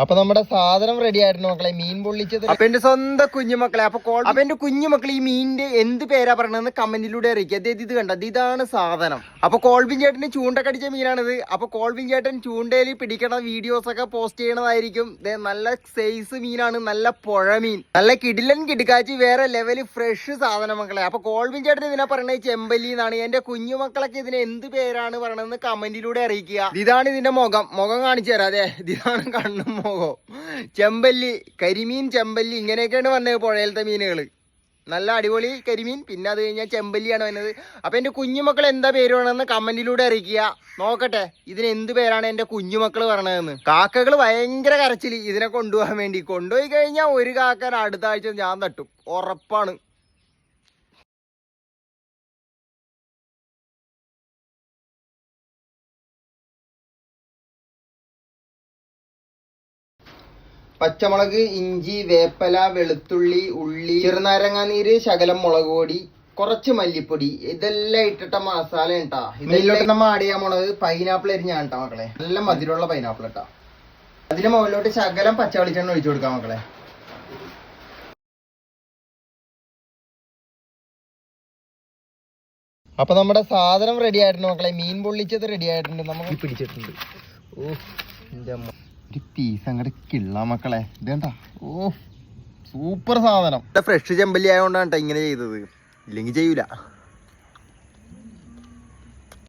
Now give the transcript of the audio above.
അപ്പൊ നമ്മുടെ സാധനം റെഡി ആയിരുന്നു മക്കളെ, മീൻ പൊള്ളിച്ചത്. അപ്പൊ എന്റെ സ്വന്തം കുഞ്ഞുമക്കളെ, അപ്പൊ എന്റെ കുഞ്ഞുമക്കളെ ഈ മീനിന്റെ എന്ത് പേരാ പറയണെന്ന് കമന്റിലൂടെ അറിയിക്കുക. അതായത് ഇത് കണ്ടത്, ഇതാണ് സാധനം. അപ്പൊ കോൾബിൻ ചേട്ടന് ചൂണ്ടക്കടിച്ച മീനാണിത്. അപ്പൊ കോൾബിൻ ചേട്ടൻ ചൂണ്ടയിൽ പിടിക്കണ വീഡിയോസ് ഒക്കെ പോസ്റ്റ് ചെയ്യണതായിരിക്കും. നല്ല സൈസ് മീനാണ്, നല്ല പുഴ മീൻ, നല്ല കിടിലൻ കിടുക്കാച്ചി, വേറെ ലെവല് ഫ്രഷ് സാധനം മക്കളെ. അപ്പൊ കോൾബിൻ ചേട്ടൻ ഇതിനെ പറയണത് ചെമ്പല്ലി എന്നാണ്. എന്റെ കുഞ്ഞുമക്കളൊക്കെ ഇതിന് എന്ത് പേരാണ് പറയണെന്ന് കമന്റിലൂടെ അറിയിക്കുക. ഇതാണ് ഇതിന്റെ മുഖം കാണിച്ചു തരാം. അതെ, ഇതാണ് കണ്ണും ചെമ്പല്ലി, കരിമീൻ, ചെമ്പല്ലി, ഇങ്ങനെയൊക്കെയാണ് വന്നത് പുഴയിലത്തെ മീനുകൾ. നല്ല അടിപൊളി കരിമീൻ, പിന്നെ അത് കഴിഞ്ഞാൽ ചെമ്പല്ലിയാണ് വന്നത്. അപ്പൊ എന്റെ കുഞ്ഞുമക്കൾ എന്താ പേര് വേണമെന്ന് കമന്റിലൂടെ അറിയിക്കുക. നോക്കട്ടെ ഇതിന് എന്ത് പേരാണ് എന്റെ കുഞ്ഞുമക്കൾ പറയണതെന്ന്. കാക്കകൾ ഭയങ്കര കരച്ചില് ഇതിനെ കൊണ്ടുപോകാൻ വേണ്ടി. കൊണ്ടുപോയി കഴിഞ്ഞാൽ ഒരു കാക്കൻ അടുത്ത ആഴ്ച ഞാൻ തട്ടും, ഉറപ്പാണ്. പച്ചമുളക്, ഇഞ്ചി, വേപ്പല, വെളുത്തുള്ളി, ഉള്ളി, ചെറുനാരങ്ങാനീര്, ശകലം മുളക് പൊടി, കുറച്ച് മല്ലിപ്പൊടി, ഇതെല്ലാം ഇട്ടിട്ട മസാല ഇട്ടാ. ഇതിലോട്ട് നമ്മൾ ആഡ് ചെയ്യാൻ പോണത് പൈനാപ്പിൾ അരിഞ്ഞാണ് കേട്ടോ മക്കളെ. നല്ല മധുരമുള്ള പൈനാപ്പിൾ ഇട്ടാ. അതിന് മുകളിലോട്ട് ശകലം പച്ച വെളിച്ചെണ്ണ ഒഴിച്ചു കൊടുക്കാം മക്കളെ. അപ്പൊ നമ്മുടെ സാധനം റെഡി ആയിട്ടുണ്ട് മക്കളെ, മീൻ പൊള്ളിച്ചത് റെഡി ആയിട്ടുണ്ട്. നമുക്ക് പിടിച്ചിട്ടുണ്ട്. ഓ എന്റെ അമ്മ, ഒരു പീസ് അങ്ങോട്ട് കിള്ള മക്കളെ. ഇതേണ്ട, ഓ സൂപ്പർ സാധനം. ഫ്രഷ് ചെമ്പല്ലി ആയതുകൊണ്ടാണ് കേട്ടോ ഇങ്ങനെ ചെയ്തത്, ഇല്ലെങ്കിൽ ചെയ്യൂല.